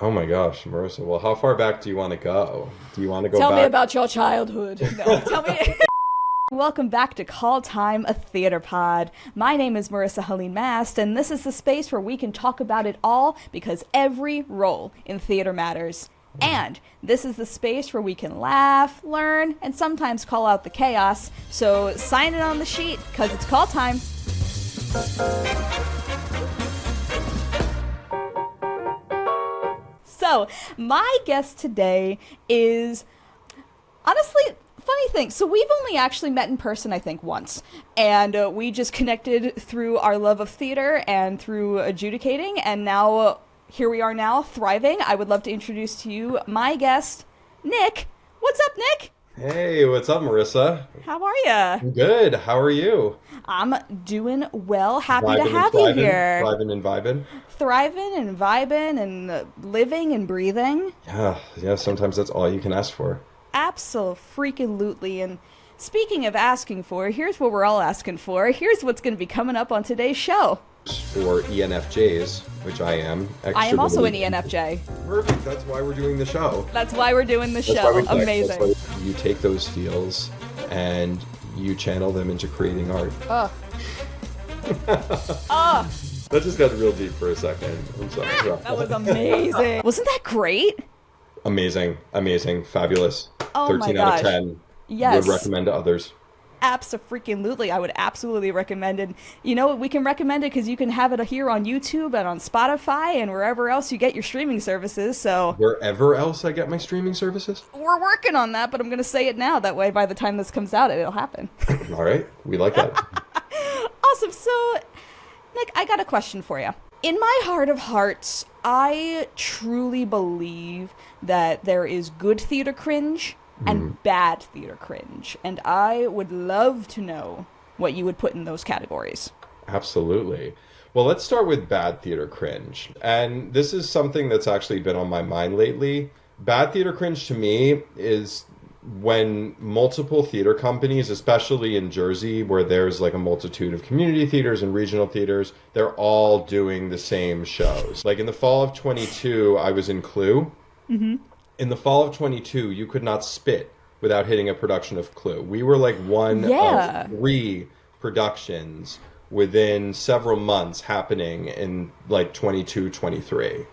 Oh my gosh, Marissa. Well, how far back do you want to go? Do you want to go Tell me back? about your childhood. No, tell me. Welcome back to Call Time, a Theater Pod. My name is Marisa Helene Mast, and this is the space where we can talk about it all because every role in theater matters. And this is the space where we can laugh, learn, and sometimes call out the chaos. So sign it on the sheet, because it's call time. So, my guest today is, honestly, funny thing. So we've only actually met in person, I think, once. And we just connected through our love of theater and through adjudicating. And now, here we are now, thriving. I would love to introduce to you my guest, Nick. What's up, Nick? Hey, what's up, Marissa? How are ya? Good. How are you? I'm doing well. Happy to Vibing and have you thriving? here. Thriving and vibing? Thriving and vibing and living and breathing. Yeah, sometimes that's all you can ask for. Absolutely. And speaking of asking for, here's what we're all asking for. Here's what's going to be coming up on today's show. For ENFJs, which I am. I am also an ENFJ. Perfect. That's why we're doing the show. That's why we're doing the That's why show. we flex. Amazing. That's why you take those feels and you channel them into creating art. Ugh. Ugh. That just got real deep for a second. I'm sorry. That was amazing. Wasn't that great? Amazing. Fabulous. Oh 13 my out gosh. of 10. Yes. Would recommend to others. Absolutely. I would absolutely recommend it. You know, we can recommend it because you can have it here on YouTube and on Spotify and wherever else you get your streaming services. So Wherever else I get my streaming services? we're working on that, but I'm going to say it now. That way, by the time this comes out, it'll happen. All right. We like that. Awesome. So, Nick, I got a question for you. In my heart of hearts, I truly believe that there is good theater cringe and bad theater cringe. And I would love to know what you would put in those categories. Absolutely. Well, let's start with bad theater cringe. And this is something that's actually been on my mind lately. Bad theater cringe to me is when multiple theater companies, especially in Jersey, where there's like a multitude of community theaters and regional theaters, they're all doing the same shows. Like in the fall of 22, I was in Clue. Mm-hmm. In the fall of 22, you could not spit without hitting a production of Clue. We were like one of 3 productions within several months happening in like 22, 23.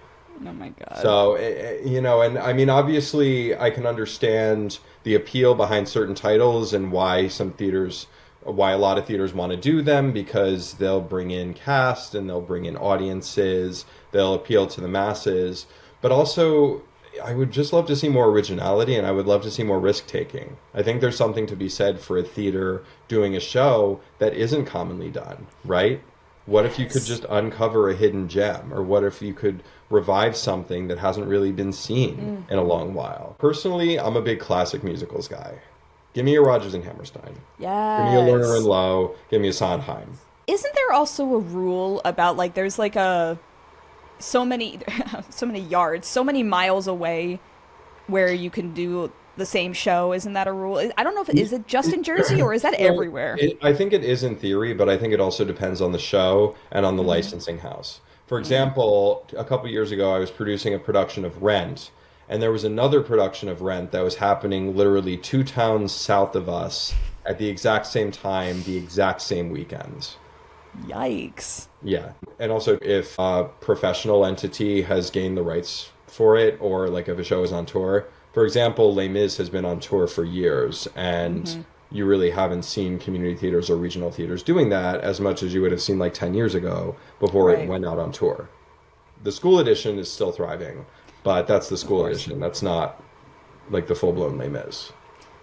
Oh my God. So, and I mean, obviously, I can understand the appeal behind certain titles and why a lot of theaters want to do them, because they'll bring in cast and they'll bring in audiences, they'll appeal to the masses. But also, I would just love to see more originality, and I would love to see more risk-taking. I think there's something to be said for a theater doing a show that isn't commonly done, right? What if you could just uncover a hidden gem? Or what if you could revive something that hasn't really been seen in a long while? Personally, I'm a big classic musicals guy. Give me a Rodgers and Hammerstein. Yes. Give me a Lerner and Loewe. Give me a Sondheim. Isn't there also a rule about like there's like so many yards, so many miles away where you can do the same show? Isn't that a rule? I don't know if is it just in Jersey or is that everywhere? I think it is in theory, but I think it also depends on the show and on the licensing house. For example, a couple years ago, I was producing a production of Rent, and there was another production of Rent that was happening literally 2 towns south of us at the exact same time, the exact same weekends. Yikes. Yeah. And also, if a professional entity has gained the rights for it, or like if a show is on tour. For example, Les Mis has been on tour for years, and you really haven't seen community theaters or regional theaters doing that as much as you would have seen like 10 years ago before it went out on tour. The school edition is still thriving, but that's the school edition. That's not like the full-blown Les Mis.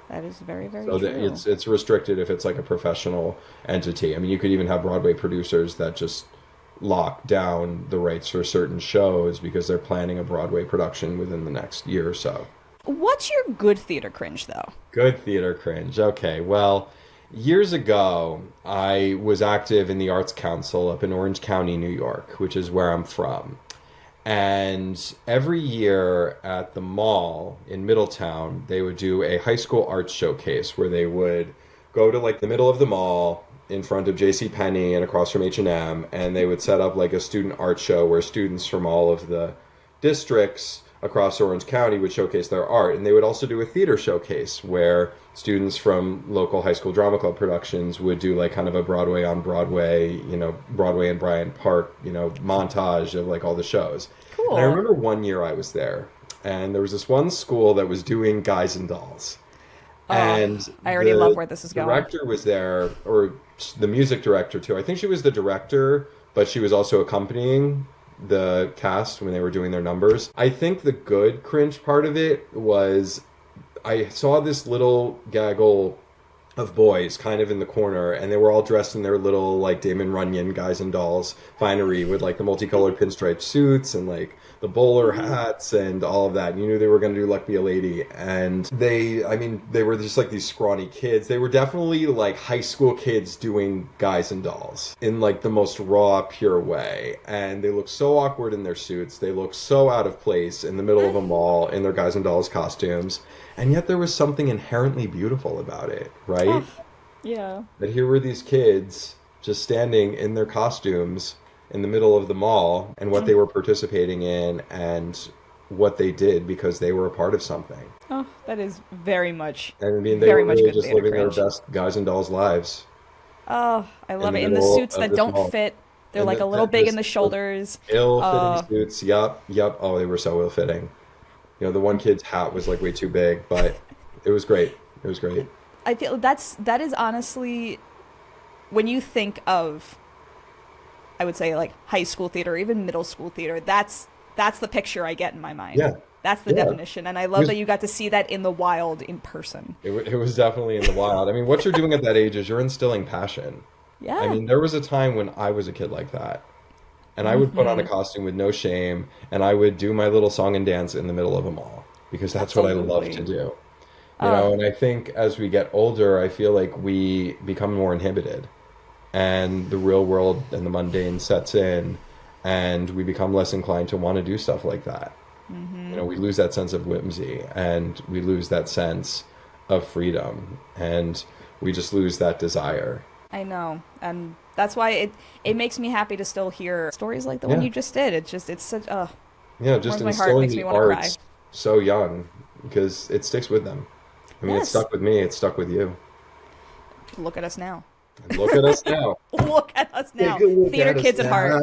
That is very, very true. It's restricted if it's like a professional entity. I mean, you could even have Broadway producers that just lock down the rights for certain shows because they're planning a Broadway production within the next year or so. What's your good theater cringe, though? Good theater cringe. Okay, well, years ago, I was active in the Arts Council up in Orange County, New York, which is where I'm from. And every year at the mall in Middletown, they would do a high school arts showcase where they would go to like the middle of the mall in front of JCPenney and across from H&M, and they would set up like a student art show where students from all of the districts across Orange County would showcase their art. And they would also do a theater showcase where students from local high school drama club productions would do like kind of a Broadway on Broadway, Broadway and Bryant Park, montage of like all the shows. Cool. And I remember one year I was there, and there was this one school that was doing Guys and Dolls. And I already love where this is going. The director was there, or the music director too. I think she was the director, but she was also accompanying the cast when they were doing their numbers. I think the good cringe part of it was I saw this little gaggle of boys kind of in the corner, and they were all dressed in their little like Damon Runyon Guys and Dolls finery with like the multicolored pinstripe suits and like the bowler hats and all of that. You knew they were going to do Luck Be a Lady. And they were just like these scrawny kids. They were definitely like high school kids doing Guys and Dolls in like the most raw, pure way. And they looked so awkward in their suits. They looked so out of place in the middle of a mall in their Guys and Dolls costumes. And yet there was something inherently beautiful about it, right? Oh, yeah. That here were these kids just standing in their costumes in the middle of the mall, and what they were participating in and what they did because they were a part of something. Oh, that is very much. And I mean, they were really just living their best Guys and Dolls lives. Oh, I love it. In the suits that don't fit. They're like a little big in the shoulders. Ill-fitting suits. Yup. Oh, they were so ill-fitting. The one kid's hat was like way too big, but it was great. It was great. I feel that is honestly, when you think of, I would say like high school theater or even middle school theater, that's the picture I get in my mind. Yeah. That's the definition. And I love that you got to see that in the wild in person. It was definitely in the wild. I mean, what you're doing at that age is you're instilling passion. Yeah. I mean, there was a time when I was a kid like that. And I would put on a costume with no shame, and I would do my little song and dance in the middle of a mall because that's what I love to do. And I think as we get older, I feel like we become more inhibited, and the real world and the mundane sets in, and we become less inclined to want to do stuff like that. We lose that sense of whimsy, and we lose that sense of freedom, and we just lose that desire. I know, and that's why it makes me happy to still hear stories like the one you just did. It's such just instilling the arts so young, because it sticks with them. I mean, It stuck with me. It stuck with you. Look at us now. Look at us now. Look at us now. Theater kids at heart.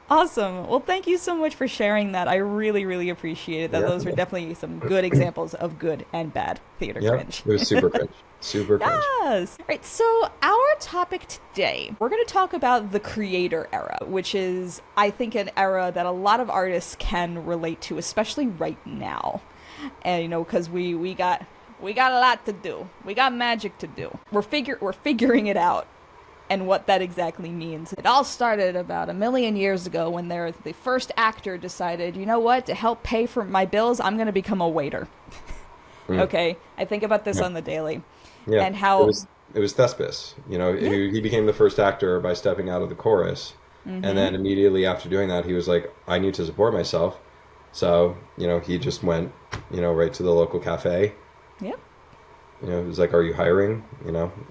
Awesome. Well, thank you so much for sharing that. I really, really appreciate it. Those are definitely some good examples of good and bad theater cringe. It was super cringe. Super cringe. Yes. All right, so our topic today, we're going to talk about the creator era, which is, I think, an era that a lot of artists can relate to, especially right now. And, because we got a lot to do. We got magic to do. We're figuring it out. And what that exactly means. It all started about 1 million years ago when the first actor decided, you know what, to help pay for my bills, I'm going to become a waiter. Okay, I think about this on the daily. Yeah, and how it was Thespis. He became the first actor by stepping out of the chorus, and then immediately after doing that, he was like, I need to support myself. So he just went right to the local cafe. Yep. It was like, are you hiring?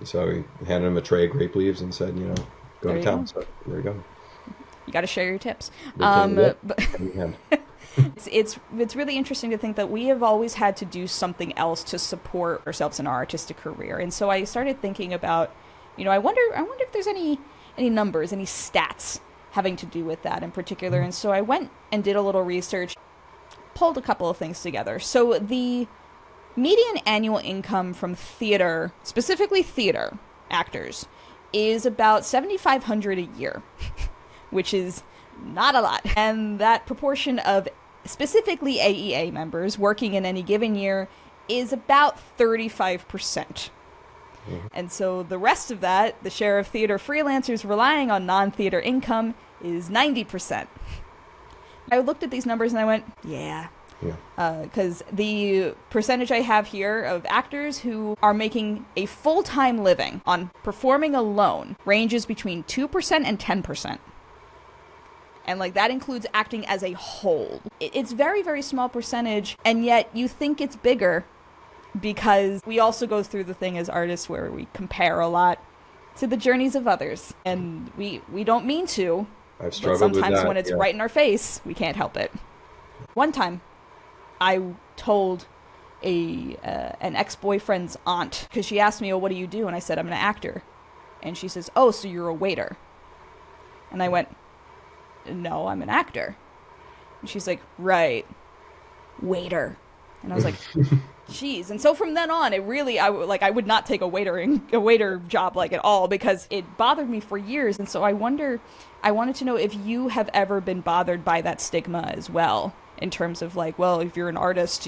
So he handed him a tray of grape leaves and said, go to town. So there you go. You got to share your tips. It's really interesting to think that we have always had to do something else to support ourselves in our artistic career. And so I started thinking about, I wonder if there's any numbers, any stats having to do with that in particular. And so I went and did a little research, pulled a couple of things together. So the median annual income from theater, specifically theater actors, is about $7,500 a year, which is not a lot. And that proportion of specifically AEA members working in any given year is about 35%. And so the rest of that, the share of theater freelancers relying on non-theater income, is 90%. I looked at these numbers and I went, because the percentage I have here of actors who are making a full-time living on performing alone ranges between 2% and 10%. And that includes acting as a whole. It's very, very small percentage, and yet you think it's bigger because we also go through the thing as artists where we compare a lot to the journeys of others. And we don't mean to, I've But struggled with sometimes that. when it's Yeah. right in our face, we can't help it. One time, I told an ex-boyfriend's aunt, because she asked me, "Oh, what do you do?" And I said, "I'm an actor." And she says, "Oh, so you're a waiter?" And I went, "No, I'm an actor." And she's like, "Right, waiter." And I was like, "Geez." And so from then on, it really, I would not take a waiter job like at all, because it bothered me for years. And so I wanted to know if you have ever been bothered by that stigma as well, in terms of like, well, if you're an artist,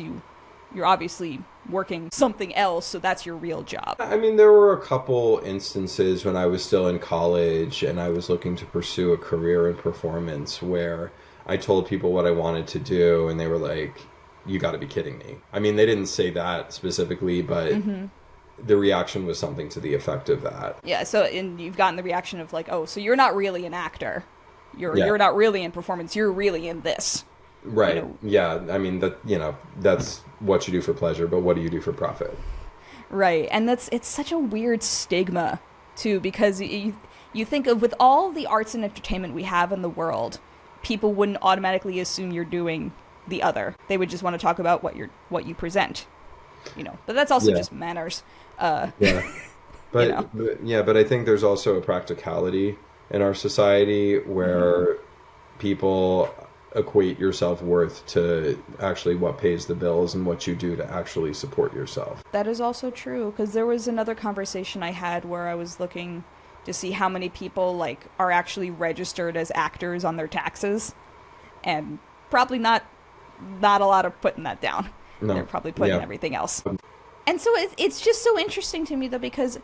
you're obviously working something else, so that's your real job. I mean, there were a couple instances when I was still in college and I was looking to pursue a career in performance where I told people what I wanted to do and they were like, "You got to be kidding me." I mean, they didn't say that specifically, but the reaction was something to the effect of that. Yeah, so and you've gotten the reaction of like, "Oh, so you're not really an actor. Yeah. You're not really in performance. You're really in this." Right. You know. Yeah. I mean, that's what you do for pleasure, but what do you do for profit? Right. And it's such a weird stigma too, because you think of, with all the arts and entertainment we have in the world, people wouldn't automatically assume you're doing the other. They would just want to talk about what you present. But that's also just manners. Yeah. But, but I think there's also a practicality in our society where people equate your self-worth to actually what pays the bills and what you do to actually support yourself. That is also true, because there was another conversation I had where I was looking to see how many people like are actually registered as actors on their taxes, and probably not a lot of putting that down. No. They're probably putting everything else. And so it's just so interesting to me though, because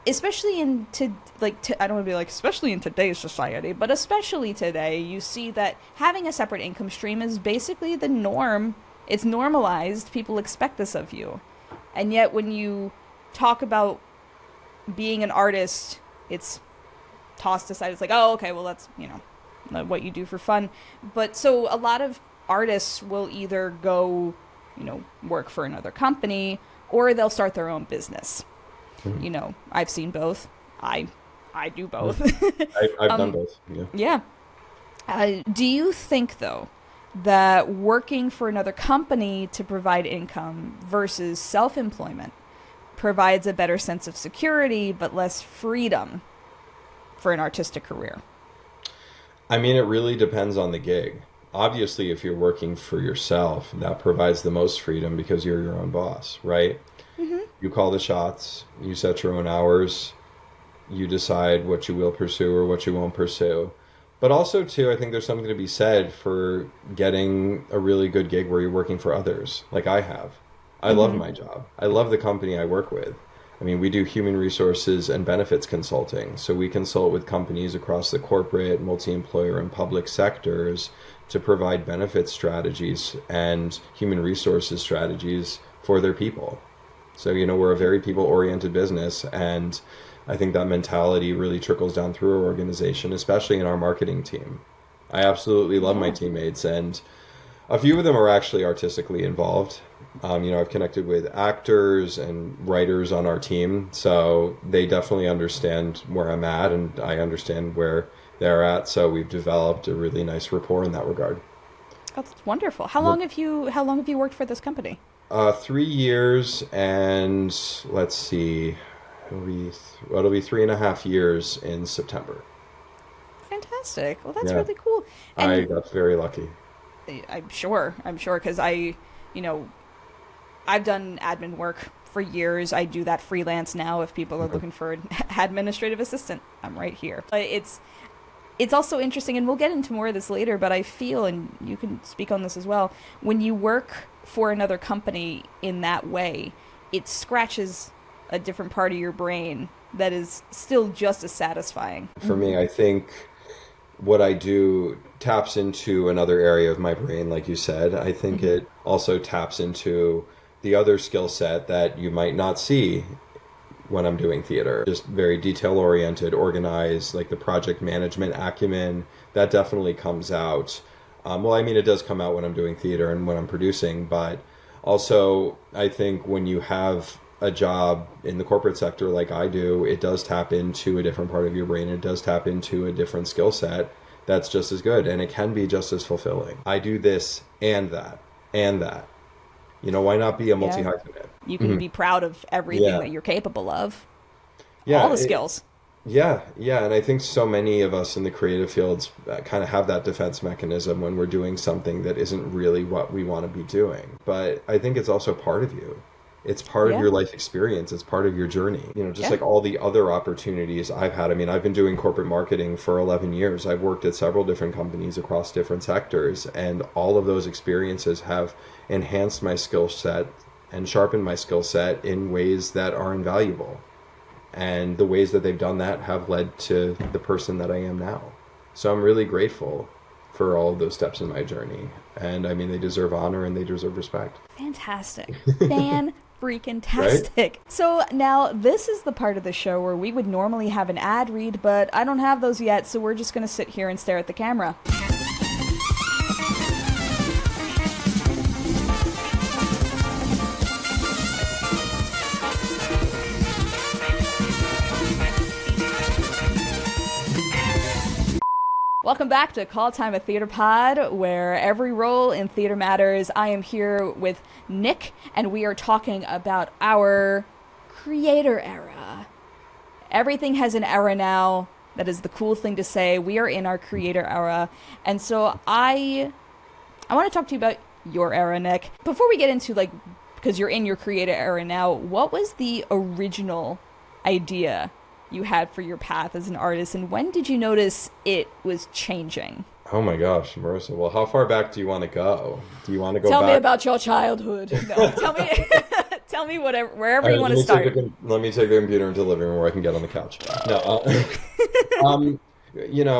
especially I don't want to be like, especially in today's society, but especially today, you see that having a separate income stream is basically the norm. It's normalized. People expect this of you. And yet when you talk about being an artist, it's tossed aside. It's like, oh, okay, well, that's, what you do for fun. But so a lot of artists will either go, work for another company, or they'll start their own business. I've seen both. I do both. I've done both. Yeah. Do you think, though, that working for another company to provide income versus self-employment provides a better sense of security but less freedom for an artistic career? I mean, it really depends on the gig. Obviously, if you're working for yourself, that provides the most freedom because you're your own boss, right? You call the shots, you set your own hours, you decide what you will pursue or what you won't pursue. But also, too, I think there's something to be said for getting a really good gig where you're working for others, like I have. I love my job. I love the company I work with. I mean, we do human resources and benefits consulting. So we consult with companies across the corporate, multi-employer, and public sectors to provide benefit strategies and human resources strategies for their people. So, we're a very people-oriented business, and I think that mentality really trickles down through our organization, especially in our marketing team. I absolutely love my teammates, and a few of them are actually artistically involved. I've connected with actors and writers on our team, so they definitely understand where I'm at, and I understand where they're at. So we've developed a really nice rapport in that regard. Oh, that's wonderful. How long have you worked for this company? 3 years, and let's see, it'll be 3.5 years in September. Fantastic. Well, that's really cool. And I got very lucky. I'm sure, because I've done admin work for years. I do that freelance now. If people are looking for an administrative assistant, I'm right here. But it's also interesting, and we'll get into more of this later, but I feel, and you can speak on this as well, when you work for another company in that way, it scratches a different part of your brain that is still just as satisfying. For me, I think what I do taps into another area of my brain, like you said. I think it also taps into the other skill set that you might not see when I'm doing theater. Just very detail-oriented, organized, like the project management acumen, that definitely comes out. It does come out when I'm doing theater and when I'm producing, but also I think when you have a job in the corporate sector like I do, it does tap into a different part of your brain. It does tap into a different skill set that's just as good, and it can be just as fulfilling. I do this and that and that. Why not be a multi-hyphenate? You can be proud of everything that you're capable of. Yeah, all the skills. Yeah, and I think so many of us in the creative fields kind of have that defense mechanism when we're doing something that isn't really what we want to be doing. But I think it's also part of you. It's part of your life experience. It's part of your journey. Just like all the other opportunities I've had. I mean, I've been doing corporate marketing for 11 years. I've worked at several different companies across different sectors, and all of those experiences have enhanced my skill set and sharpened my skill set in ways that are invaluable. And the ways that they've done that have led to the person that I am now. So I'm really grateful for all of those steps in my journey. And I mean, they deserve honor and they deserve respect. Fantastic. Fan-freaking-tastic. Right? So now this is the part of the show where we would normally have an ad read, but I don't have those yet, so we're just going to sit here and stare at the camera. Welcome back to Call Time a Theater Pod, where every role in theater matters. I am here with Nick, and we are talking about our creator era. Everything has an era now. That is the cool thing to say. We are in our creator era. And so I want to talk to you about your era, Nick. Before we get into, because you're in your creator era now, what was the original idea you had for your path as an artist, and when did you notice it was changing? Oh my gosh, Marisa. Well, how far back do you want to go? Do you want to go Tell back? me about your childhood. No, tell me wherever you want to start. Let me take the computer into the living room where I can get on the couch. No,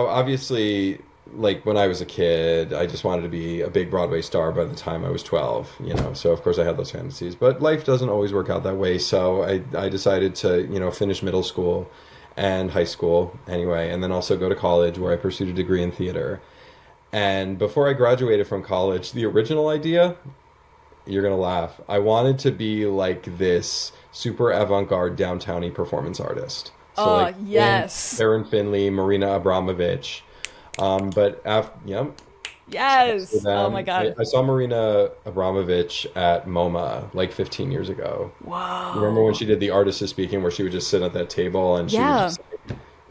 obviously, when I was a kid, I just wanted to be a big Broadway star by the time I was 12, so of course I had those fantasies, but life doesn't always work out that way. So I decided to, finish middle school and high school anyway, and then also go to college where I pursued a degree in theater. And before I graduated from college, the original idea, you're going to laugh, I wanted to be like this super avant-garde downtowny performance artist. So yes. Erin Finley, Marina Abramovich. Yes. So oh my God. I saw Marina Abramovich at MoMA 15 years ago. Wow. You remember when she did the Artist is Speaking, where she would just sit at that table and she would just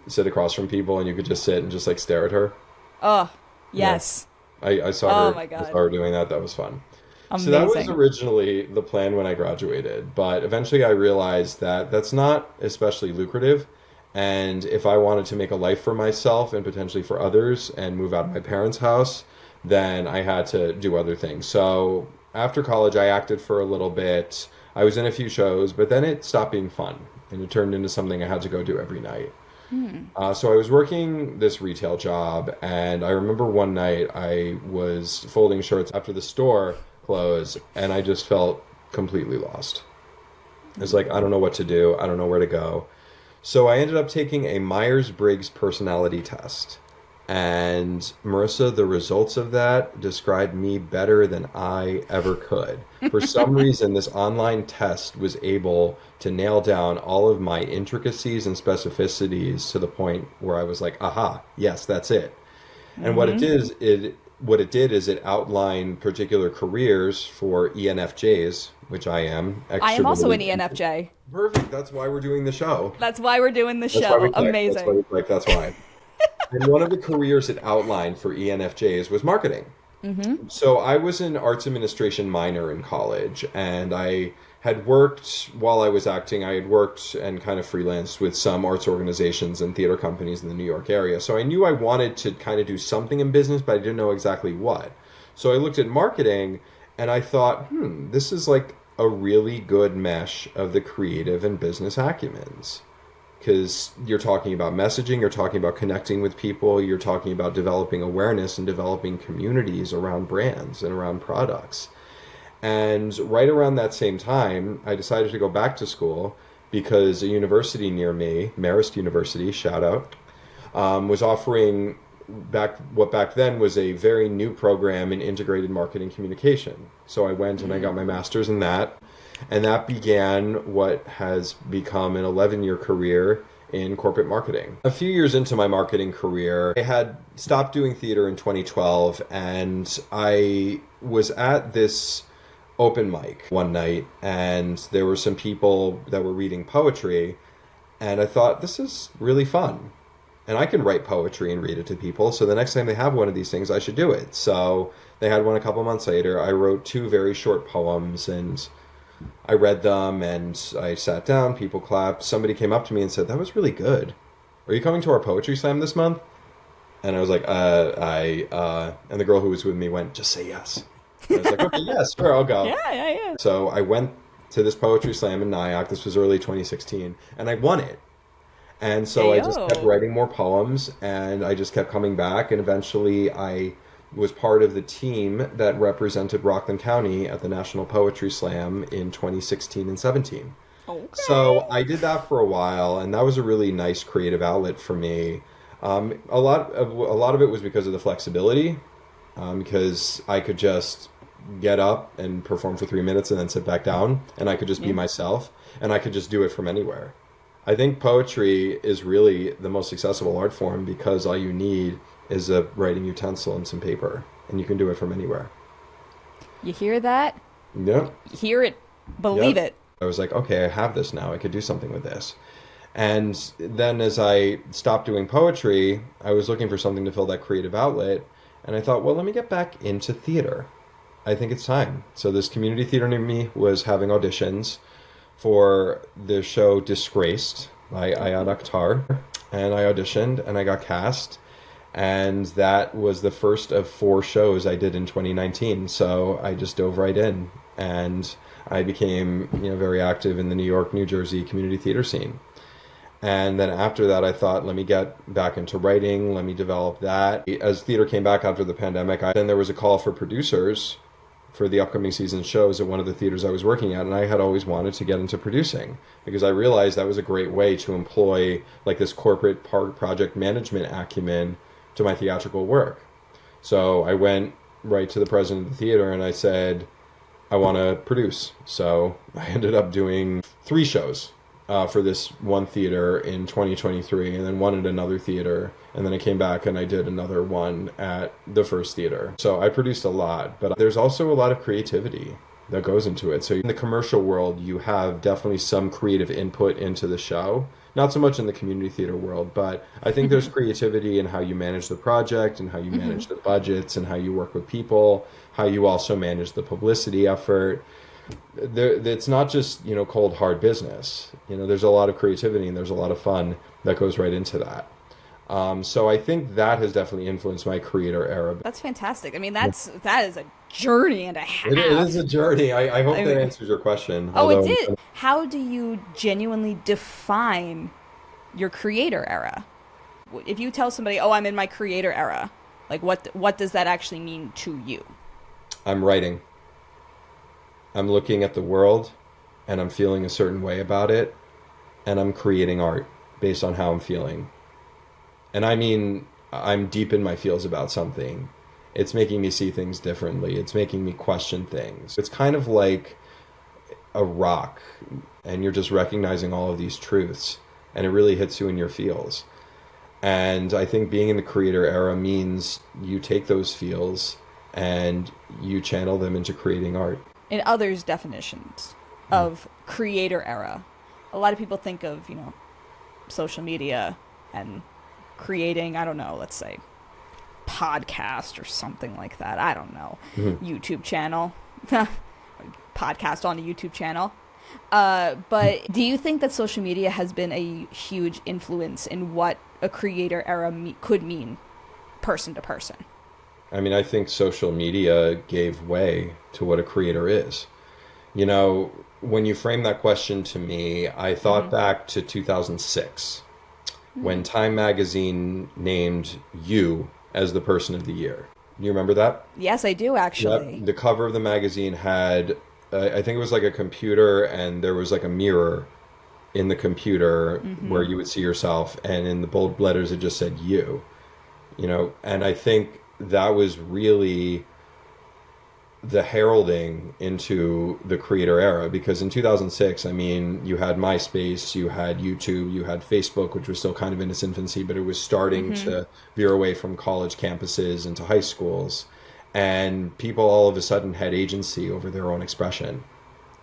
sit across from people and you could just sit and just stare at her? Oh, yes. Yeah. I saw her. Oh my God. I saw her doing that. That was fun. Amazing. So that was originally the plan when I graduated, but eventually I realized that that's not especially lucrative. And if I wanted to make a life for myself and potentially for others and move out of my parents' house, then I had to do other things. So after college, I acted for a little bit. I was in a few shows, but then it stopped being fun and it turned into something I had to go do every night. So I was working this retail job, and I remember one night I was folding shirts after the store closed, and I just felt completely lost. It was I don't know what to do. I don't know where to go. So I ended up taking a Myers-Briggs personality test. And Marisa, the results of that described me better than I ever could. For some reason, this online test was able to nail down all of my intricacies and specificities to the point where I was like, aha, yes, that's it. And what it did is it outlined particular careers for ENFJs, which I am. I am also an ENFJ. Perfect. That's why we're doing the show. That's why we're doing the show. Amazing. That's why. And one of the careers it outlined for ENFJs was marketing. Mm-hmm. So I was an arts administration minor in college, and I had worked, while I was acting, I had worked and kind of freelanced with some arts organizations and theater companies in the New York area. So I knew I wanted to kind of do something in business, but I didn't know exactly what. So I looked at marketing, and I thought, this is a really good mesh of the creative and business acumens. Because you're talking about messaging, you're talking about connecting with people, you're talking about developing awareness and developing communities around brands and around products. And right around that same time, I decided to go back to school because a university near me, Marist University, shout out, was offering what back then was a very new program in integrated marketing communication. So I went and I got my master's in that. And that began what has become an 11-year career in corporate marketing. A few years into my marketing career, I had stopped doing theater in 2012, and I was at this open mic one night, and there were some people that were reading poetry, and I thought, this is really fun. And I can write poetry and read it to people, so the next time they have one of these things, I should do it. So they had one a couple months later. I wrote 2 very short poems, and I read them, and I sat down, people clapped. Somebody came up to me and said, that was really good. Are you coming to our poetry slam this month? And I was like, and the girl who was with me went, just say yes. And I was like, okay, yes, sure, I'll go. Yeah. So I went to this poetry slam in Nyack. This was early 2016, and I won it. And so I just kept writing more poems, and I just kept coming back, and eventually I was part of the team that represented Rockland County at the National Poetry Slam in 2016 and 17. Okay. So I did that for a while, and that was a really nice creative outlet for me. A lot of it was because of the flexibility, because I could just get up and perform for 3 minutes and then sit back down, and I could just be myself, and I could just do it from anywhere. I think poetry is really the most accessible art form because all you need is a writing utensil and some paper, and you can do it from anywhere. You hear that? Yep. You hear it, believe it. I was like, okay, I have this now. I could do something with this. And then as I stopped doing poetry, I was looking for something to fill that creative outlet, and I thought, well, let me get back into theater. I think it's time. So this community theater near me was having auditions for the show Disgraced by Ayad Akhtar, and I auditioned and I got cast, and that was the first of 4 shows I did in 2019. So I just dove right in, and I became very active in the New York, New Jersey community theater scene. And then after that, I thought, let me get back into writing, let me develop that. As theater came back after the pandemic, then there was a call for producers for the upcoming season shows at one of the theaters I was working at, and I had always wanted to get into producing because I realized that was a great way to employ like this corporate project management acumen to my theatrical work. So I went right to the president of the theater and I said, I want to produce. So I ended up doing 3 shows for this one theater in 2023, and then one at another theater, and then I came back and I did another one at the first theater. So I produced a lot, but there's also a lot of creativity that goes into it. So in the commercial world, you have definitely some creative input into the show. Not so much in the community theater world, but I think there's creativity in how you manage the project and how you manage the budgets and how you work with people, how you also manage the publicity effort. It's not just cold hard business. There's a lot of creativity and there's a lot of fun that goes right into that. So I think that has definitely influenced my creator era. That's fantastic. I mean, that is a journey and a half. It is a journey. I hope that answers your question. It did. How do you genuinely define your creator era? If you tell somebody, "Oh, I'm in my creator era," like what does that actually mean to you? I'm writing. I'm looking at the world and I'm feeling a certain way about it, and I'm creating art based on how I'm feeling. And I mean, I'm deep in my feels about something. It's making me see things differently. It's making me question things. It's kind of like a rock, and you're just recognizing all of these truths, and it really hits you in your feels. And I think being in the creator era means you take those feels and you channel them into creating art. In others' definitions of creator era, a lot of people think of, social media and creating, I don't know, let's say podcast or something like that. I don't know. YouTube channel. Podcast on a YouTube channel. But do you think that social media has been a huge influence in what a creator era could mean person to person? I mean, I think social media gave way to what a creator is. When you frame that question to me, I thought back to 2006 when Time magazine named you as the person of the year. You remember that? Yes, I do, actually. Yep. The cover of the magazine had, I think it was like a computer, and there was like a mirror in the computer where you would see yourself, and in the bold letters it just said you. And I think that was really the heralding into the creator era, because in 2006, I mean, you had MySpace, you had YouTube, you had Facebook, which was still kind of in its infancy, but it was starting to veer away from college campuses into high schools. And people all of a sudden had agency over their own expression.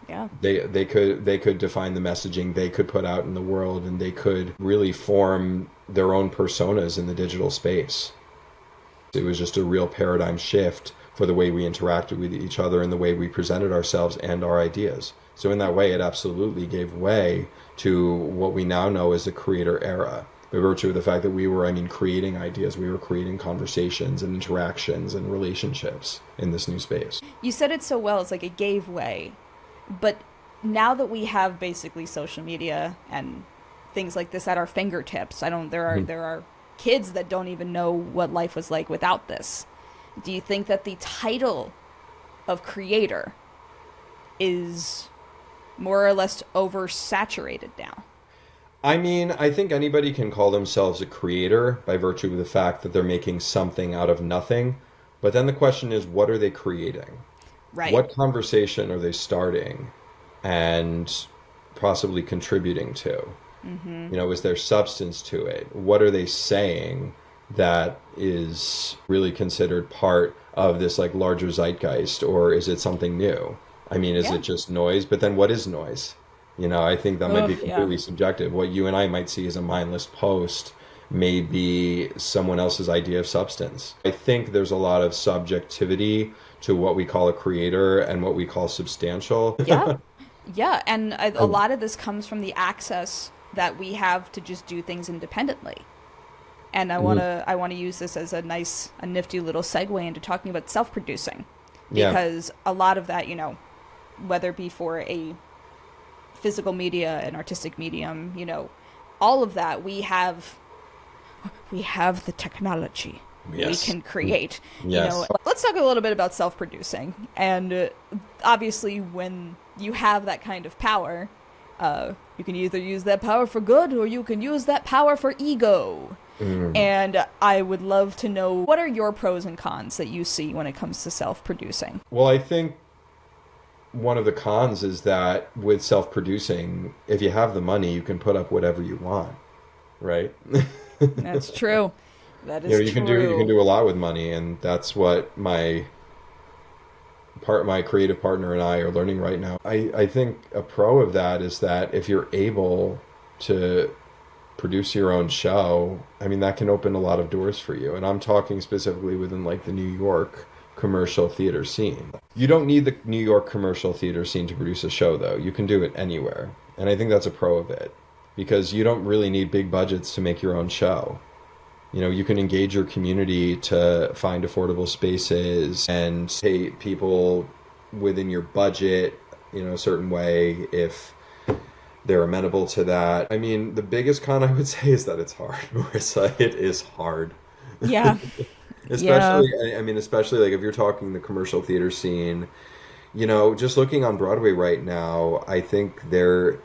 Yeah. They could define the messaging they could put out in the world, and they could really form their own personas in the digital space. It was just a real paradigm shift for the way we interacted with each other and the way we presented ourselves and our ideas. So in that way, it absolutely gave way to what we now know as the creator era, by virtue of the fact that we were, creating ideas, we were creating conversations and interactions and relationships in this new space. You said it so well, it's like it gave way. But now that we have basically social media and things like this at our fingertips, there are kids that don't even know what life was like without this. Do you think that the title of creator is more or less oversaturated now? I think anybody can call themselves a creator by virtue of the fact that they're making something out of nothing. But then the question is, what are they creating? Right. What conversation are they starting and possibly contributing to? Is there substance to it? What are they saying that is really considered part of this like larger zeitgeist, or is it something new? Is it just noise? But then what is noise? I think that might be completely subjective. What you and I might see as a mindless post may be someone else's idea of substance. I think there's a lot of subjectivity to what we call a creator and what we call substantial. Yeah, and a lot of this comes from the access that we have to just do things independently. And I want to use this as a nifty little segue into talking about self-producing, because a lot of that, whether it be for a physical media, an artistic medium, all of that, we have the technology. Yes. We can create. Yes. Let's talk a little bit about self-producing. And obviously, when you have that kind of power, you can either use that power for good or you can use that power for ego. And I would love to know, what are your pros and cons that you see when it comes to self-producing? Well, I think one of the cons is that with self-producing, if you have the money, you can put up whatever you want, right? That's true. That is you can do a lot with money, and that's what my creative partner and I are learning right now. I think a pro of that is that if you're able to produce your own show, that can open a lot of doors for you. And I'm talking specifically within like the New York commercial theater scene. You don't need the New York commercial theater scene to produce a show, though. You can do it anywhere. And I think that's a pro of it, because you don't really need big budgets to make your own show. You can engage your community to find affordable spaces and pay people within your budget, a certain way if they're amenable to that. The biggest con I would say is that it's hard, Marisa. It is hard. Yeah. Especially like if you're talking the commercial theater scene, just looking on Broadway right now, I think there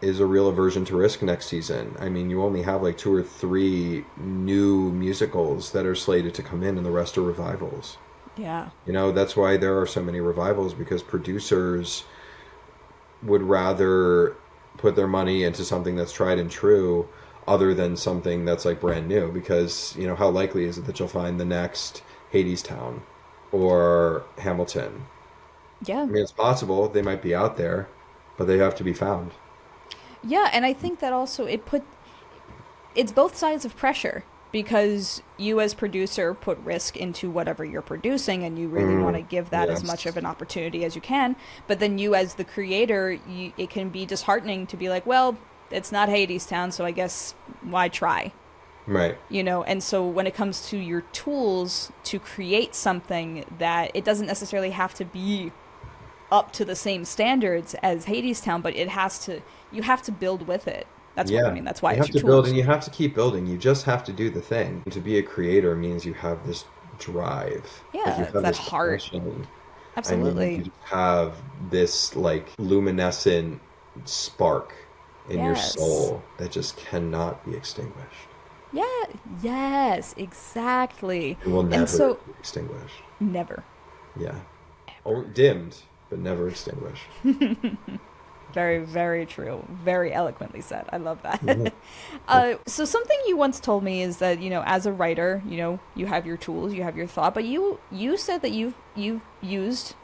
is a real aversion to risk next season. You only have like 2 or 3 new musicals that are slated to come in, and the rest are revivals. Yeah. That's why there are so many revivals, because producers would rather put their money into something that's tried and true other than something that's like brand new, because how likely is it that you'll find the next Hadestown or Hamilton? Yeah. It's possible. They might be out there, but they have to be found. Yeah, and I think that also it's both sides of pressure, because you as producer put risk into whatever you're producing, and you really want to give that as much of an opportunity as you can. But then you as the creator, it can be disheartening to be like, well, it's not Hadestown, so I guess why try? Right. And so when it comes to your tools to create something, that it doesn't necessarily have to be up to the same standards as Hadestown, but you have to build with it. That's what that's why you have to build, and you have to keep building. You just have to do the thing. To be a creator means you have this drive. Yeah, you have that heart. passion. Absolutely. You have this like luminescent spark in your soul that just cannot be extinguished. Yeah. Yes, exactly. It will never be extinguished. Never. Yeah. Or dimmed, but never extinguished. Very, very true. Very eloquently said. I love that. Mm-hmm. So something you once told me is that, as a writer, you have your tools, you have your thought, but you said that you've used,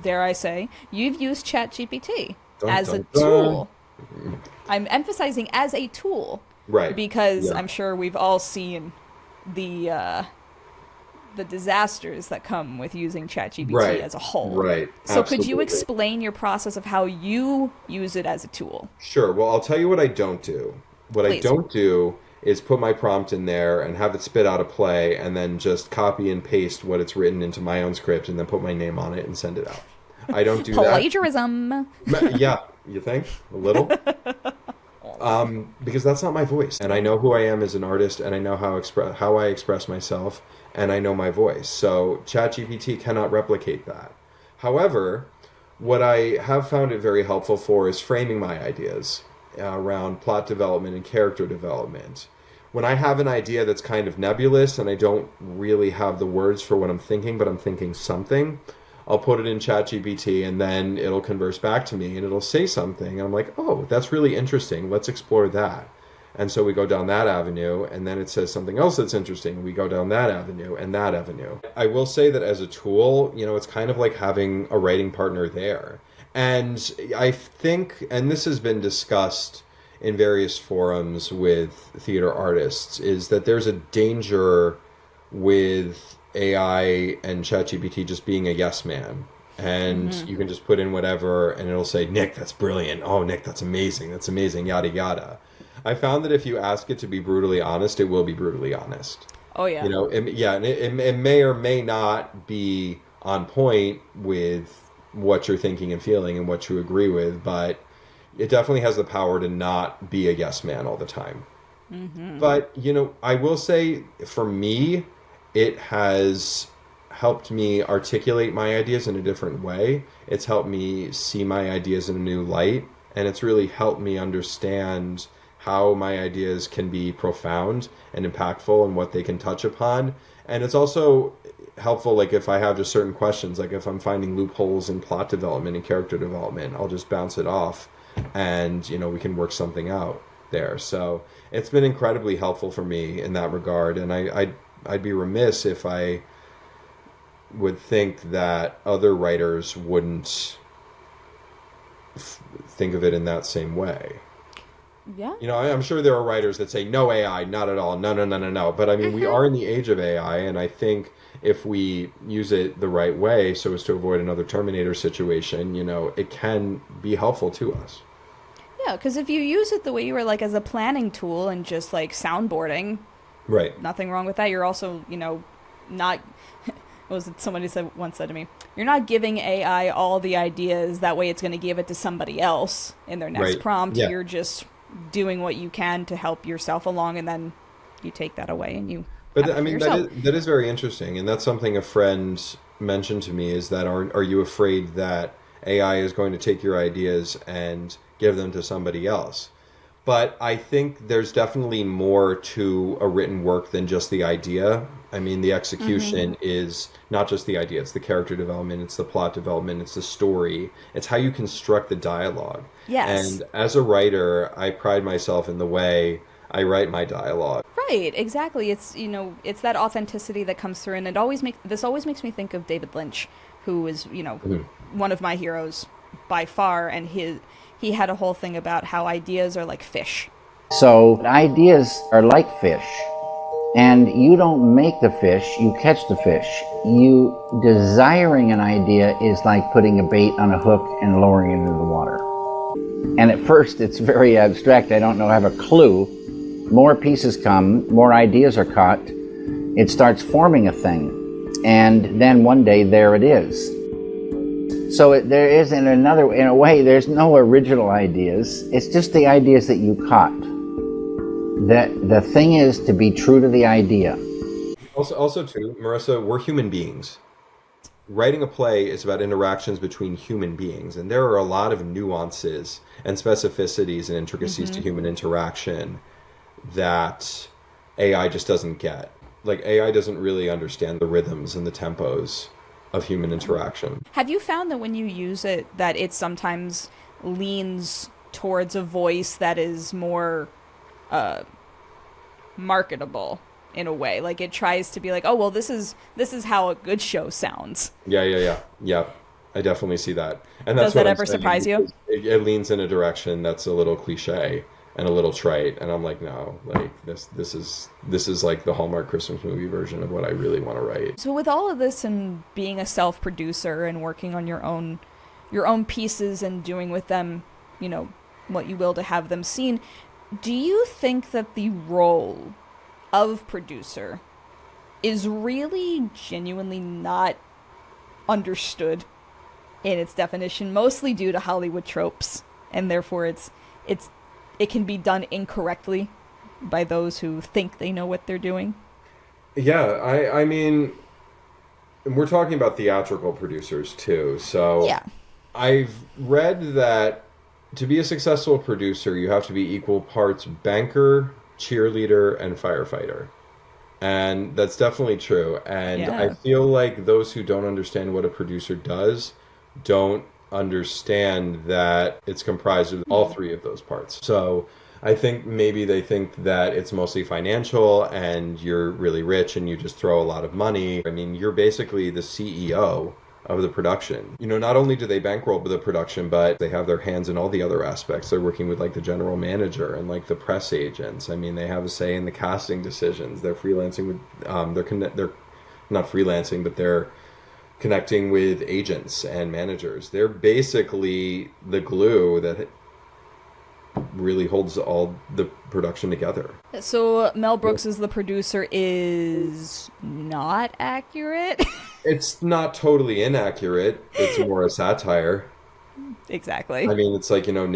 dare I say, you've used ChatGPT as a tool. I'm emphasizing as a tool. Right. Because I'm sure we've all seen the disasters that come with using ChatGPT as a whole. Right. So Absolutely. could you explain your process of how you use it as a tool? Sure. Well, I'll tell you what I don't do. What Please. I don't do is put my prompt in there and have it spit out a play and then just copy and paste what it's written into my own script and then put my name on it and send it out. I don't do that. Plagiarism. Yeah, you think? A little? Because that's not my voice. And I know who I am as an artist, and I know how I express myself, and I know my voice. So ChatGPT cannot replicate that. However, what I have found it very helpful for is framing my ideas around plot development and character development. When I have an idea that's kind of nebulous and I don't really have the words for what I'm thinking, but I'm thinking something, I'll put it in ChatGPT and then it'll converse back to me and it'll say something. And I'm like, oh, that's really interesting. Let's explore that. And so we go down that avenue, and then it says something else that's interesting. We go down that avenue and that avenue. I will say that as a tool, it's kind of like having a writing partner there. And I think, and this has been discussed in various forums with theater artists, is that there's a danger with AI and ChatGPT just being a yes man. And you can just put in whatever and it'll say, Nick, that's brilliant. Oh, Nick, that's amazing. That's amazing. Yada, yada. I found that if you ask it to be brutally honest, it will be brutally honest. Oh, yeah. And it may or may not be on point with what you're thinking and feeling and what you agree with, but it definitely has the power to not be a yes man all the time. Mm-hmm. But, I will say for me, it has helped me articulate my ideas in a different way. It's helped me see my ideas in a new light, and it's really helped me understand how my ideas can be profound and impactful and what they can touch upon. And it's also helpful, like if I have just certain questions, like if I'm finding loopholes in plot development and character development, I'll just bounce it off and, we can work something out there. So it's been incredibly helpful for me in that regard. And I'd be remiss if I would think that other writers wouldn't think of it in that same way. Yeah. I'm sure there are writers that say, no AI, not at all, no. But I mean, we are in the age of AI, and I think if we use it the right way so as to avoid another Terminator situation, it can be helpful to us. Yeah, because if you use it the way you were, like, as a planning tool and just, like, soundboarding, right? Nothing wrong with that. You're also, not... What was it somebody once said to me? You're not giving AI all the ideas, that way it's going to give it to somebody else in their next prompt. Yeah. You're just doing what you can to help yourself along, and then you take that away and you... But I mean, that is very interesting, and that's something a friend mentioned to me, is that are you afraid that AI is going to take your ideas and give them to somebody else? But I think there's definitely more to a written work than just the idea. I mean, the execution is not just the idea, it's the character development, it's the plot development, it's the story, it's how you construct the dialogue. Yes. And as a writer, I pride myself in the way I write my dialogue. Right, exactly. It's, it's that authenticity that comes through, and this always makes me think of David Lynch, who is, one of my heroes by far, and he had a whole thing about how ideas are like fish. So ideas are like fish, and you don't make the fish, you catch the fish. You desiring an idea is like putting a bait on a hook and lowering it into the water. And at first it's very abstract, I don't have a clue. More pieces come, more ideas are caught, it starts forming a thing, and then one day there it is. So there is, in a way, there's no original ideas. It's just the ideas that you caught. The thing is to be true to the idea. Also, too, Marisa, we're human beings. Writing a play is about interactions between human beings, and there are a lot of nuances and specificities and intricacies to human interaction that AI just doesn't get. Like, AI doesn't really understand the rhythms and the tempos of human interaction. Have you found that when you use it, that it sometimes leans towards a voice that is more marketable in a way? Like it tries to be like, oh, well, this is how a good show sounds. Yeah. I definitely see that. And that's Does that what I'm ever saying, surprise you? It leans in a direction that's a little cliche and a little trite, and I'm like, no, like this is like the Hallmark Christmas movie version of what I really want to write. So with all of this and being a self-producer and working on your own pieces and doing with them, you know, what you will to have them seen, do you think that the role of producer is really genuinely not understood in its definition, mostly due to Hollywood tropes, and therefore it can be done incorrectly by those who think they know what they're doing? Yeah, I mean, we're talking about theatrical producers too, so Yeah. I've read that to be a successful producer, you have to be equal parts banker, cheerleader, and firefighter. And that's definitely true. And Yeah. I feel like those who don't understand what a producer does don't understand that it's comprised of all three of those parts. So I think maybe they think that it's mostly financial and you're really rich and you just throw a lot of money. I mean, you're basically the CEO of the production. You know, not only do they bankroll the production, but they have their hands in all the other aspects. They're working with like the general manager and like the press agents. I mean, they have a say in the casting decisions. They're freelancing with, they're not freelancing, but they're connecting with agents and managers. They're basically the glue that really holds all the production together. So Mel Brooks as the producer is not accurate? It's not totally inaccurate. It's more a satire. Exactly. I mean, it's like, you know,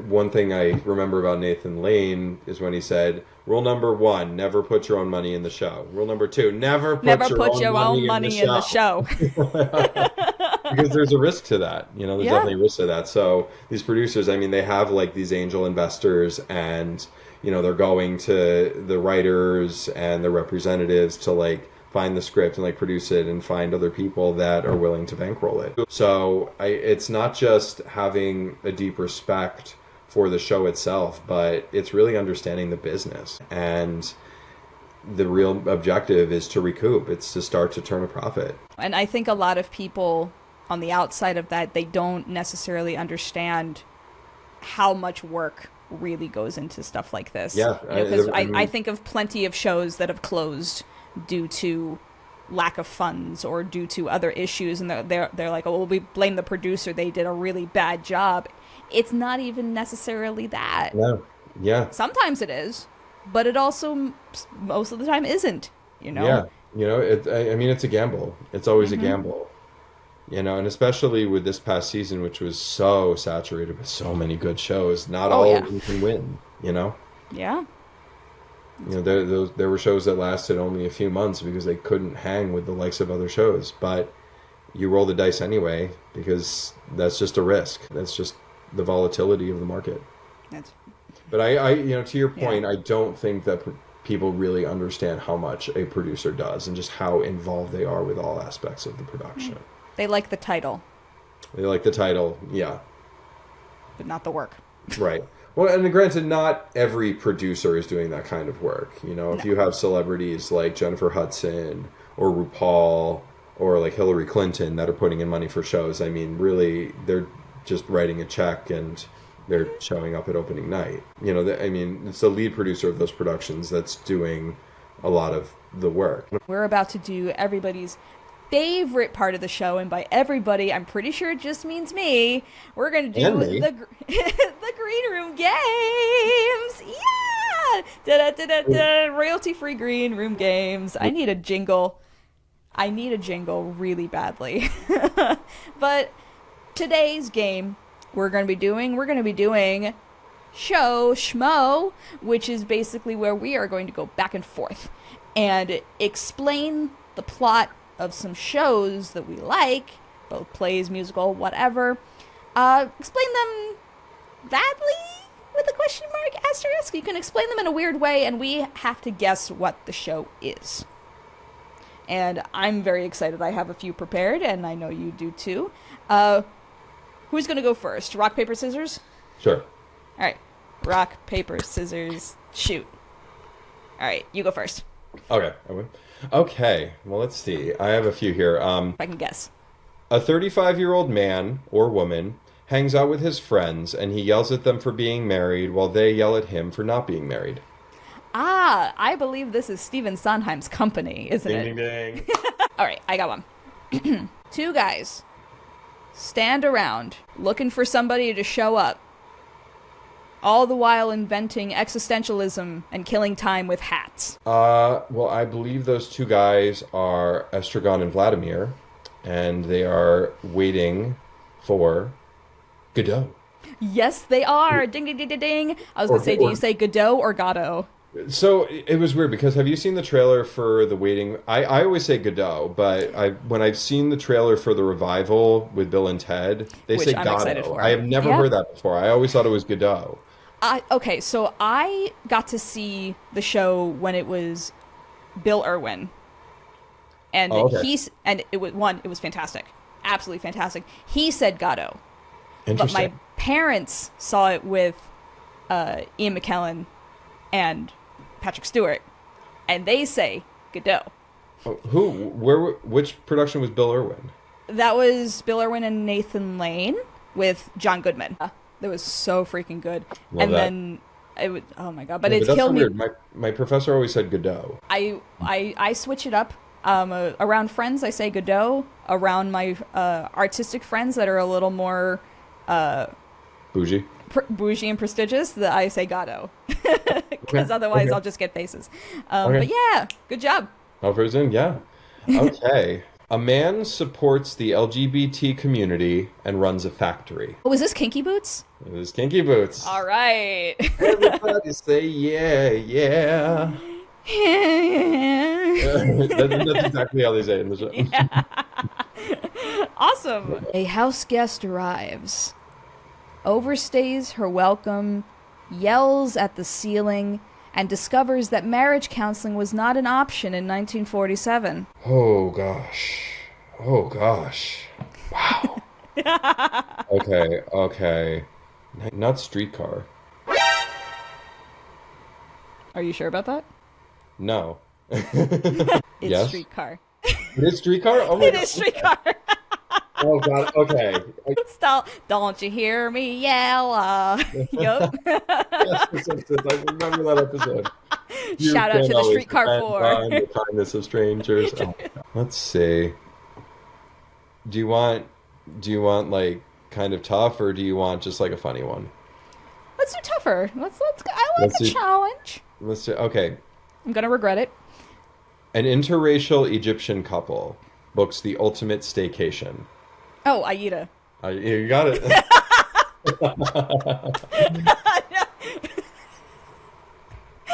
one thing I remember about Nathan Lane is when he said, rule number 1, never put your own money in the show. Rule number 2, never put your own money in the show. Because there's a risk to that. You know, there's definitely a risk to that. So these producers, I mean, they have like these angel investors and, you know, they're going to the writers and the representatives to like find the script and like produce it and find other people that are willing to bankroll it. So it's not just having a deep respect for the show itself, but it's really understanding the business. And the real objective is to recoup. It's to start to turn a profit. And I think a lot of people on the outside of that, they don't necessarily understand how much work really goes into stuff like this. Yeah. Because I think of plenty of shows that have closed due to lack of funds or due to other issues, and they're like, oh, well, we blame the producer, they did a really bad job. It's not even necessarily that. No. Yeah. Sometimes it is, but it also most of the time isn't, you know? Yeah. You know, I mean, it's a gamble. It's always a gamble. You know, and especially with this past season, which was so saturated with so many good shows, not all of them can win, you know? Yeah. You know, there were shows that lasted only a few months because they couldn't hang with the likes of other shows. But you roll the dice anyway because that's just a risk. That's just the volatility of the market. But I you know, to your point, I don't think that people really understand how much a producer does and just how involved they are with all aspects of the production. They like the title. They like the title, yeah. But not the work. Right. Well, and granted, not every producer is doing that kind of work. You know, if you have celebrities like Jennifer Hudson or RuPaul or like Hillary Clinton that are putting in money for shows, I mean, really, they're just writing a check and they're showing up at opening night. You know, I mean, it's the lead producer of those productions that's doing a lot of the work. We're about to do everybody's favorite part of the show, and by everybody, I'm pretty sure it just means me. We're going to do the green room games. Yeah! Royalty-free green room games. I need a jingle. Really badly. But today's game we're going to be doing Show Schmo, which is basically where we are going to go back and forth and explain the plot of some shows that we like, both plays, musical, whatever. Explain them badly with a question mark asterisk. You can explain them in a weird way, and we have to guess what the show is. and I'm very excited. I have a few prepared, and I know you do too. Who's going to go first? Rock, paper, scissors? Sure. All right. Rock, paper, scissors, shoot. All right, you go first. Okay. Okay. Well, let's see. I have a few here. If I can guess. A 35-year-old man or woman hangs out with his friends, and he yells at them for being married while they yell at him for not being married. Ah, I believe this is Stephen Sondheim's Company, isn't it? Ding, ding, ding. All right, I got one. Two guys stand around looking for somebody to show up, all the while inventing existentialism and killing time with hats. Well, I believe those two guys are Estragon and Vladimir, and they are waiting for Godot. Yes, they are. Ding, ding, ding, ding, ding. I was going to say, do you say Godot or Godot? So it was weird because have you seen the trailer for The Waiting? I always say Godot, but when I've seen the trailer for the revival with Bill and Ted, they Which say I'm Godot. excited for. I have never heard that before. I always thought it was Godot. Okay, so I got to see the show when it was Bill Irwin. And it was fantastic. Absolutely fantastic. He said Godot. But my parents saw it with Ian McKellen and Patrick Stewart, and they say Godot. Which production was Bill Irwin? That was Bill Irwin and Nathan Lane with John Goodman. That was so freaking good. Then it would, oh my god! But it's killed me. Weird. My professor always said Godot. I switch it up. Around friends, I say Godot. Around my artistic friends that are a little more bougie and prestigious, that I say Godot. Because otherwise I'll just get faces. But yeah, good job. Alfred's in, yeah. Okay. A man supports the LGBT community and runs a factory. Oh, was this Kinky Boots? It was Kinky Boots. All right. Everybody say yeah, yeah. That's exactly how they say it in the show. Yeah. Awesome. A house guest arrives, overstays her welcome, yells at the ceiling, and discovers that marriage counseling was not an option in 1947. Oh gosh. Wow. Okay. Not Streetcar. Are you sure about that? No. It's yes? Streetcar. It is Streetcar? Oh my It God. is Streetcar. Oh god, okay. Stop. Don't you hear me yell? Yup. Yes, I remember that episode. Shout out to the Streetcar 4. The kindness of strangers. Oh, let's see. Do you want like kind of tough, or do you want just like a funny one? Let's do tougher. I like a challenge. Let's do. Okay. I'm gonna regret it. An interracial Egyptian couple books the ultimate staycation. Oh, Aida. You got it.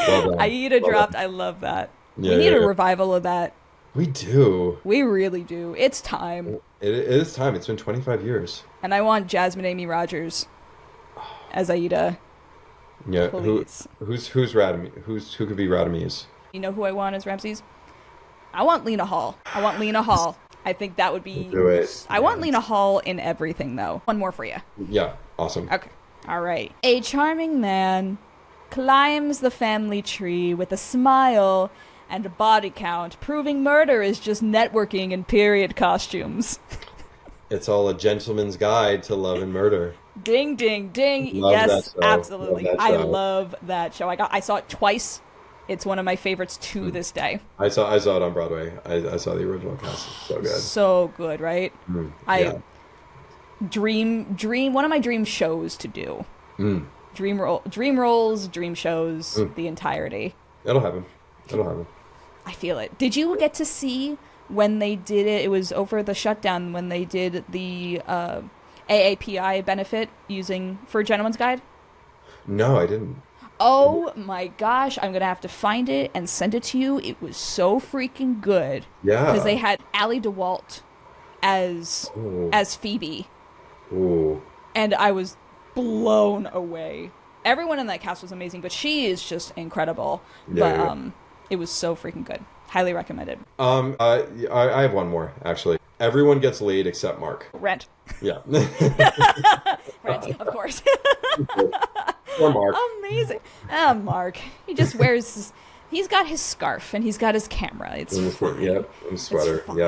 Well Aida dropped. I love that. Yeah, we need a revival of that. We do. We really do. It's time. It is time. It's been 25 years. And I want Jasmine Amy Rogers as Aida. Yeah. Please. Who could be Radamese? You know who I want as Ramses? I want Lena Hall. I think that would be... Do it. I want Lena Hall in everything, though. One more for you. Yeah. Awesome. Okay. All right. A charming man climbs the family tree with a smile and a body count, proving murder is just networking in period costumes. It's all a gentleman's guide to love and murder. Ding, ding, ding. Love yes, that show. absolutely. Love that I show. love that show. I saw it twice. It's one of my favorites to this day. I saw it on Broadway. I saw the original cast. So good. So good, right? Yeah. Dream. One of my dream shows to do. Dream roles, dream shows, the entirety. It'll happen. I feel it. Did you get to see when they did it? It was over the shutdown when they did the AAPI benefit for Gentleman's Guide. No, I didn't. Oh my gosh, I'm gonna have to find it and send it to you. It was so freaking good. Yeah. Because they had Ali DeWalt as Phoebe. Ooh. And I was blown away. Everyone in that cast was amazing, but she is just incredible. It was so freaking good. Highly recommended. I have one more, actually. Everyone gets laid except Mark. Rent. Yeah. Rent, of course. Or Mark. Amazing. Oh, Mark. He just wears... He's got his scarf and he's got his camera. It's fine. Yep, and sweater. It's fine.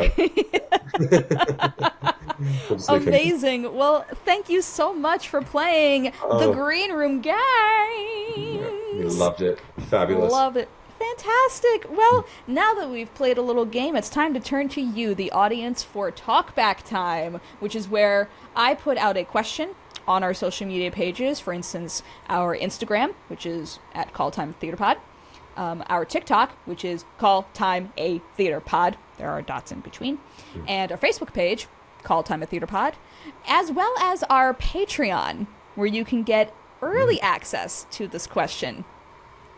Yep. Amazing. Well, thank you so much for playing the Green Room Games. Yeah, we loved it. Fabulous. Love it. Fantastic. Well, now that we've played a little game, it's time to turn to you, the audience, for talkback time, which is where I put out a question on our social media pages. For instance, our Instagram, which is at calltimetheatrepod. Our TikTok, which is calltimetheatrepod. There are dots in between. And our Facebook page, calltimetheatrepod, as well as our Patreon, where you can get early access to this question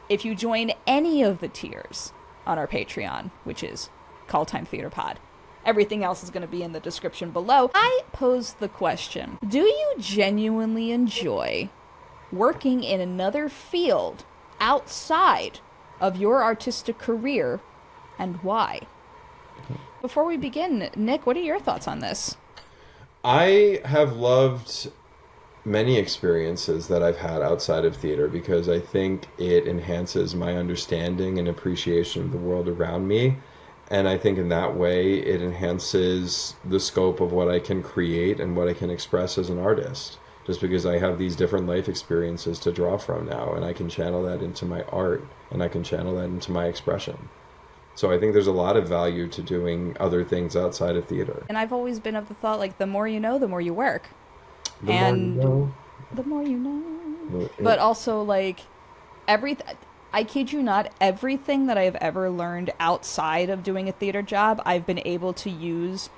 if you join any of the tiers on our Patreon, which is calltimetheatrepod. Everything else is going to be in the description below. I posed the question, do you genuinely enjoy working in another field outside of your artistic career, and why? Before we begin, Nick, what are your thoughts on this? I have loved many experiences that I've had outside of theater because I think it enhances my understanding and appreciation of the world around me. And I think in that way, it enhances the scope of what I can create and what I can express as an artist. Just because I have these different life experiences to draw from now, and I can channel that into my art, and I can channel that into my expression. So I think there's a lot of value to doing other things outside of theater. And I've always been of the thought, like, the more you know, the more you work. The more you know. The more you know. But also, like, I kid you not, everything that I've ever learned outside of doing a theater job, I've been able to use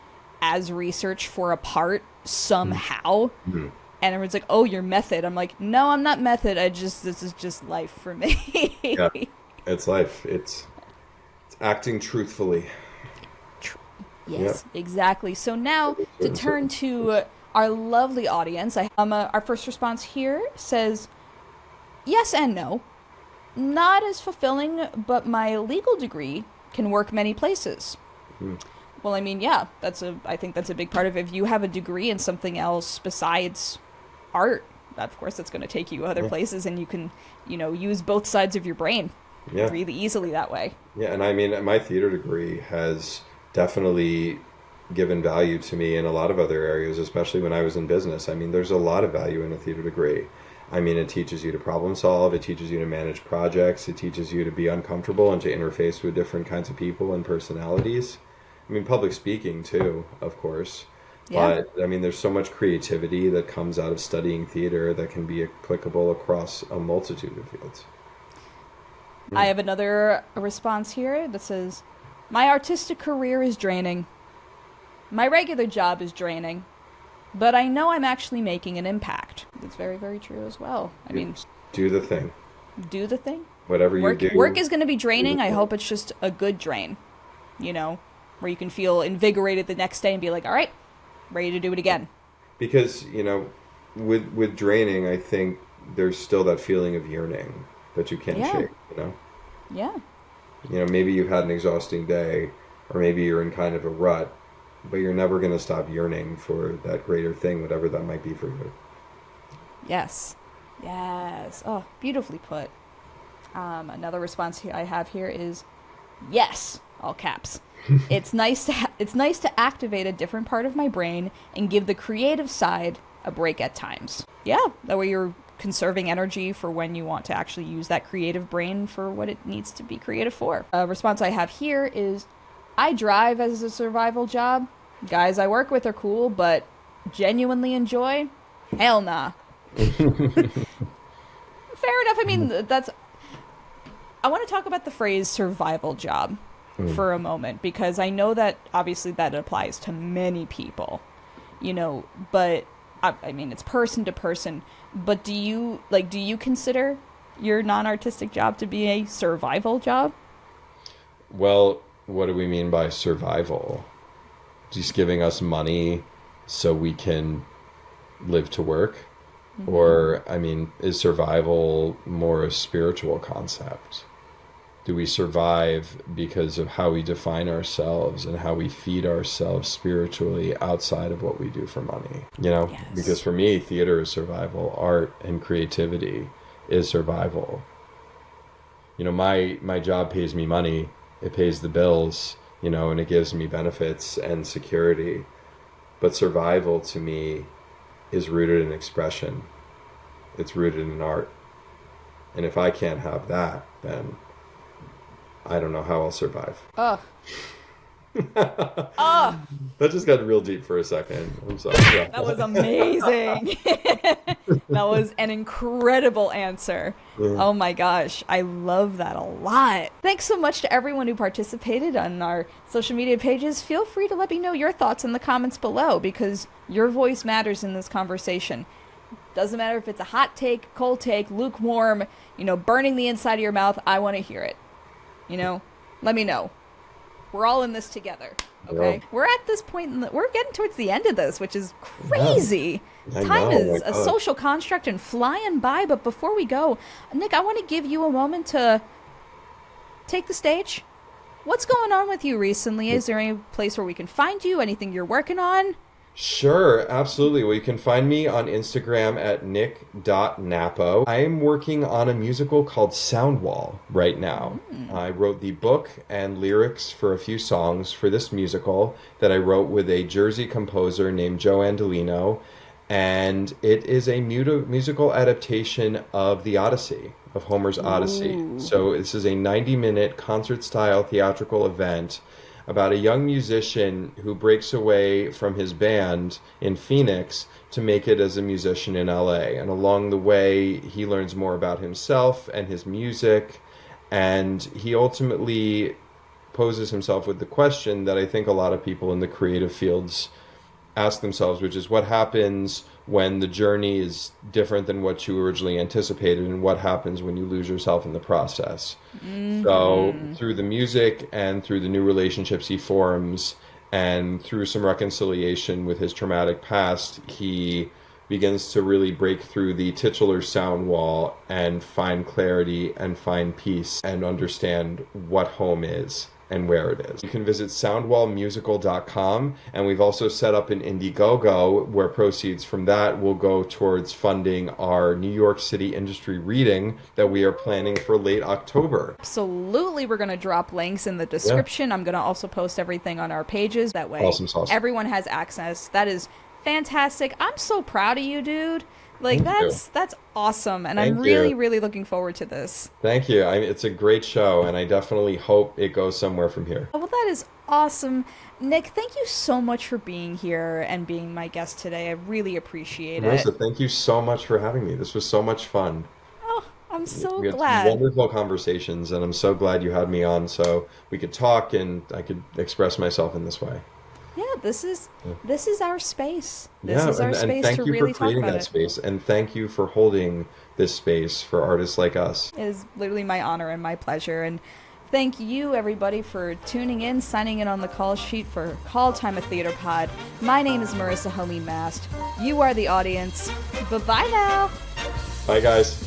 as research for a part somehow. Mm-hmm. And everyone's like, oh, you're method. I'm like, no, I'm not method. This is just life for me. Yeah, it's life. It's acting truthfully. Yes, exactly. So now to turn to our lovely audience, our first response here says, yes and no. Not as fulfilling, but my legal degree can work many places. Well, I mean, yeah, I think that's a big part of it. If you have a degree in something else besides art, of course that's going to take you other places, and you can, use both sides of your brain really easily that way. Yeah, and I mean, my theater degree has definitely given value to me in a lot of other areas, especially when I was in business. I mean, there's a lot of value in a theater degree. I mean, it teaches you to problem solve, it teaches you to manage projects, it teaches you to be uncomfortable and to interface with different kinds of people and personalities. I mean, public speaking too, of course. Yeah. But, I mean, there's so much creativity that comes out of studying theater that can be applicable across a multitude of fields. I have another response here that says, my artistic career is draining. My regular job is draining. But I know I'm actually making an impact. It's very, very true as well. I mean... Do the thing. Do the thing? Whatever you do. Work is going to be draining. I hope it's just a good drain. Where you can feel invigorated the next day and be like, all right, ready to do it again. Because, with draining, I think there's still that feeling of yearning that you can't shake, Yeah. Maybe you've had an exhausting day, or maybe you're in kind of a rut, but you're never going to stop yearning for that greater thing, whatever that might be for you. Yes. Oh, beautifully put. Another response I have here is, yes, all caps. It's nice to activate a different part of my brain and give the creative side a break at times. Yeah, that way you're conserving energy for when you want to actually use that creative brain for what it needs to be creative for. A response I have here is, I drive as a survival job. Guys I work with are cool, but genuinely enjoy? Hell nah. Fair enough. I mean, I want to talk about the phrase survival job for a moment, because I know that obviously that applies to many people, but I mean, it's person to person. But do you consider your non-artistic job to be a survival job? Well, what do we mean by survival? Just giving us money so we can live to work? Mm-hmm. Or, I mean, is survival more a spiritual concept? do we survive because of how we define ourselves and how we feed ourselves spiritually outside of what we do for money? Yes. Because for me, theater is survival. Art and creativity is survival. My job pays me money. It pays the bills, and it gives me benefits and security. But survival to me is rooted in expression. It's rooted in art. And if I can't have that, then I don't know how I'll survive. Ugh. That just got real deep for a second. I'm sorry. Yeah. That was amazing. That was an incredible answer. Yeah. Oh my gosh, I love that a lot. Thanks so much to everyone who participated on our social media pages. Feel free to let me know your thoughts in the comments below, because your voice matters in this conversation. Doesn't matter if it's a hot take, cold take, lukewarm, burning the inside of your mouth. I want to hear it. Let me know. We're all in this together. Okay, Yeah. we're at this point. We're getting towards the end of this, which is crazy. I Time know, is my a God. social construct and flying by. But before we go, Nick, I want to give you a moment to take the stage. What's going on with you recently? Is there any place where we can find you? Anything you're working on? Sure, absolutely. Well, you can find me on Instagram at nick.nappo. I am working on a musical called Soundwall right now. I wrote the book and lyrics for a few songs for this musical that I wrote with a Jersey composer named Joe Andolino, and it is a musical adaptation of the Odyssey, of Homer's Odyssey. Ooh. So this is a 90-minute concert-style theatrical event about a young musician who breaks away from his band in Phoenix to make it as a musician in LA. And along the way, he learns more about himself and his music, and he ultimately poses himself with the question that I think a lot of people in the creative fields ask themselves, which is what happens when the journey is different than what you originally anticipated, and what happens when you lose yourself in the process. So through the music and through the new relationships he forms and through some reconciliation with his traumatic past, he begins to really break through the titular sound wall and find clarity and find peace and understand what home is and where it is. You can visit soundwallmusical.com, and we've also set up an Indiegogo where proceeds from that will go towards funding our New York City industry reading that we are planning for late October. Absolutely, we're going to drop links in the description. I'm going to also post everything on our pages. That way Awesome sauce. everyone has access. That is fantastic. I'm so proud of you, dude. Thank you. That's awesome, and Thank I'm really, you. really looking forward to this. Thank you. It's a great show, and I definitely hope it goes somewhere from here. Well, that is awesome. Nick, thank you so much for being here and being my guest today. I really appreciate it. Marisa, thank you so much for having me. This was so much fun. Oh, I'm so We had glad. wonderful conversations, and I'm so glad you had me on so we could talk and I could express myself in this way. Yeah, this is our space. This is our and space thank to you really for talk creating about that it. space, and thank you for holding this space for artists like us. It is literally my honor and my pleasure. And thank you, everybody, for tuning in, signing in on the call sheet for Call Time a Theater Pod. My name is Marisa Helene Mast. You are the audience. Bye-bye now. Bye, guys.